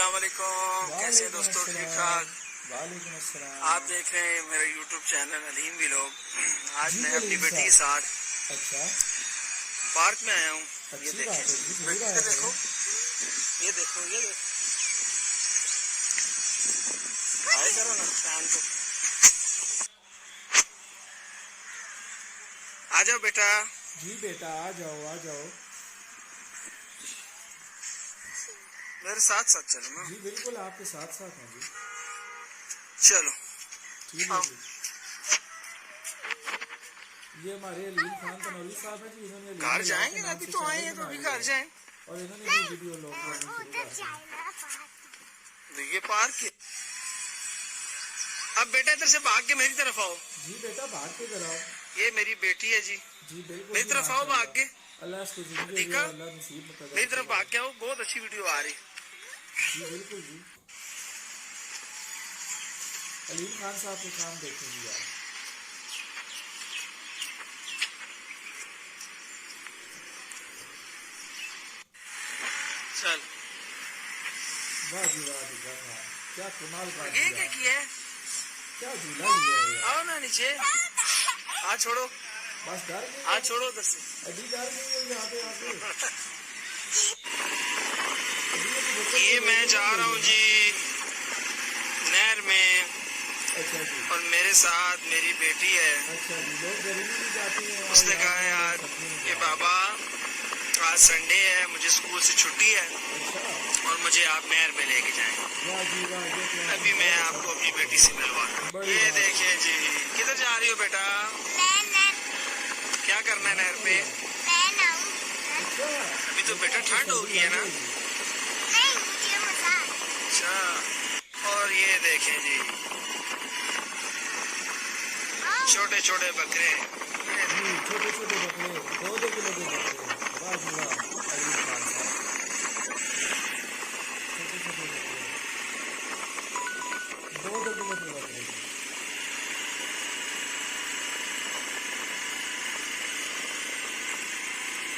अस्सलाम वालेकुम, कैसे हैं दोस्तों? ठीक ठाक। वालेकुम अस्सलाम। आप देख रहे हैं मेरा यूट्यूब चैनल अलीम व्लॉग। आज मैं अपनी अलीम बेटी के साहब। साथ अच्छा, पार्क में आया हूँ। ये अच्छी देखें, बात है जी, जरूर बेटी आया को देखो, करें। ये देखो, ये देखो। आए करो ना फैन को। आ जाओ बेटा। जी बेटा, आ जाओ आ जाओ। मेरे साथ साथ चलो ना। जी बिल्कुल, आपके साथ साथ हैं जी। चलो ठीक है आओ। जी। ये हमारे अलीम खान तनौली साहब हैं जी, इन्होंने अलीम घर व्लॉग के जाएंगे ना, नाम अभी से तो आए चैनल हैं तो अभी बनाई घर है जाएं। और इन्होंने भी वीडियो लोग करनी शुरू कर दी। ये पार्क है। अब बेटा इधर से भाग के मेरी तरफ आओ। जी बेटा, भाग के कराओ। ये मेरी बेटी है जी, जी बिल्कुल मेरी जी, तरफ आओ भाग के। माशाल्लाह। अल्लाह इसको जिंदगी दे ठीक है, और अल्लाह नसीब में पैदा मेरी तरफ फरमाए। भाग के आओ, बहुत अच्छी वीडियो आ रही। जी बिल्कुल जी। अलीम खान साहब के काम देखें जी आप। चल वाह जी वाह जी वाह, क्या कमाल का ये क्या किया है? क्या झूला लिया है यार। आओ ना नीचे। हाथ छोड़ो, बस डर गई हाथ छोड़ो उधर से। अभी डर गई है यहाँ पे आके। ये मैं जा रहा हूँ जी नहर में, अच्छा जी। और मेरे साथ मेरी बेटी है। अच्छा जी, लोग गर्मी में जाते हैं। उसने कहा है यार कि बाबा आज संडे है, मुझे स्कूल से छुट्टी है अच्छा, और मुझे आप नहर में लेके जाएं। वाह जी वाह, ये तो अभी मैं आपको अपनी बेटी से मिलवा रहा हूँ। बड़ी ये बात है। देखिए जी, किधर जा रही हो बेटा? क्या करना है नहर पे? अच्छा, अभी तो बेटा ठंड होगी है ना। अच्छा, और ये देखें जी छोटे छोटे बकरे। छोटे छोटे बकरे, 2-2 किलो के बकरे। वाह जी वाह, अलीम खान साहब। छोटे छोटे बकरे, 2-2 किलो के बकरे।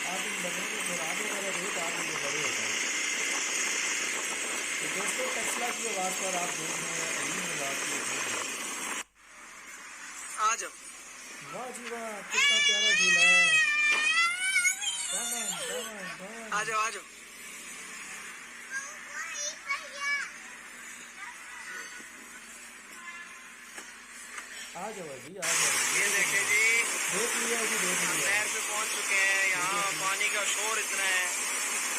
आप इन बकरों को खुराक वगैरह दे तो आप इनके बड़े हो जाए। तो दोस्तों, टेस्ला की आवाज़ पर आप देख रहे हैं अलीम व्लॉग की एक वीडियो। आ जाओ। वाह जी वाह, कितना प्यारा झूला है। कमन कमन कमन। आ जाओ, आ जाओ। आ जाओ जी, आ जाओ। ये देखें जी, देख लिया जी, देख हम लिया। नहर पे पहुंच चुके हैं। यहाँ पानी का शोर इतना है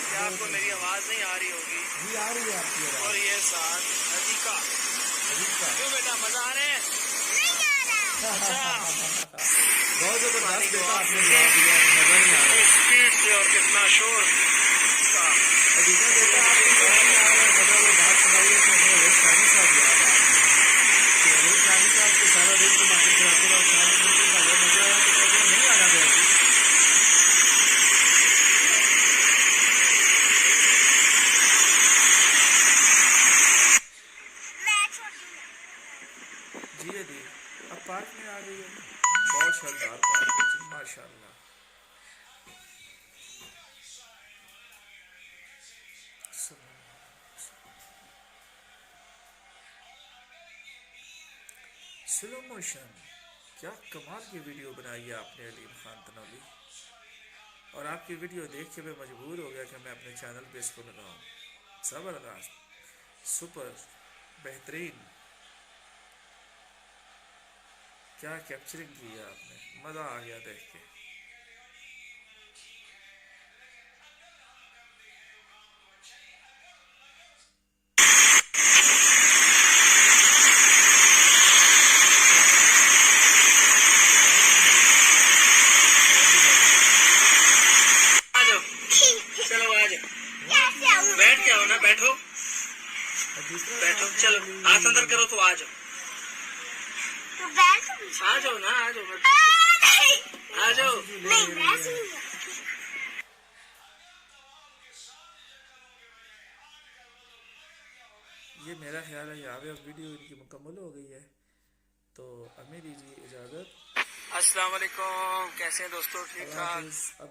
कि आपको मेरी आवाज नहीं आ रही होगी। जी आ रही है आपकी और आवाज़। ये साथ अजीका। अजीका। क्यों बेटा, मजा आ रहे हैं? अच्छा, बहुत जबरदस्त पानी को बेटा, आप आपने देखें जवाब दिया, मजा नहीं आ रहा। स्पीड से और कितना शोर का। अजीका बेटा, आपको मजा नहीं आ रहा है, मजा वो बात सुनाइए तो हमें अलीम खानी साहब याद आ रही है कि अलीम खानी साहब को सारा दिन तो मार्केट कराते रहो, सारा दिन तो मजा मजा है, तो कहते हैं नहीं आना गया जी। जी जी, अब पार्क में आ गई है। बहुत शानदार पार्क है जी, माशाल्लाह। स्लो मोशन, क्या कमाल की वीडियो बनाई है आपने अलीम खान तनौली। और आपकी वीडियो देख के मैं मजबूर हो गया कि मैं अपने चैनल पे इसको लगाऊं। ज़बरदस्त, सुपर, बेहतरीन, क्या कैप्चरिंग की है आपने, मज़ा आ गया देख के। आ जाओ, चलो आ जाओ। बैठ के आओ ना, बैठो बैठो। चलो हाथ अंदर करो तो आ जाओ। आ जाओ ना, आ जाओ, आ जाओ। ये मेरा ख्याल है यहाँ पे अब वीडियो इनकी मुकम्मल हो गई है, तो हमें दीजिए इजाज़त। अस्सलाम वालेकुम, कैसे हैं दोस्तों? ठीक ठाक। अब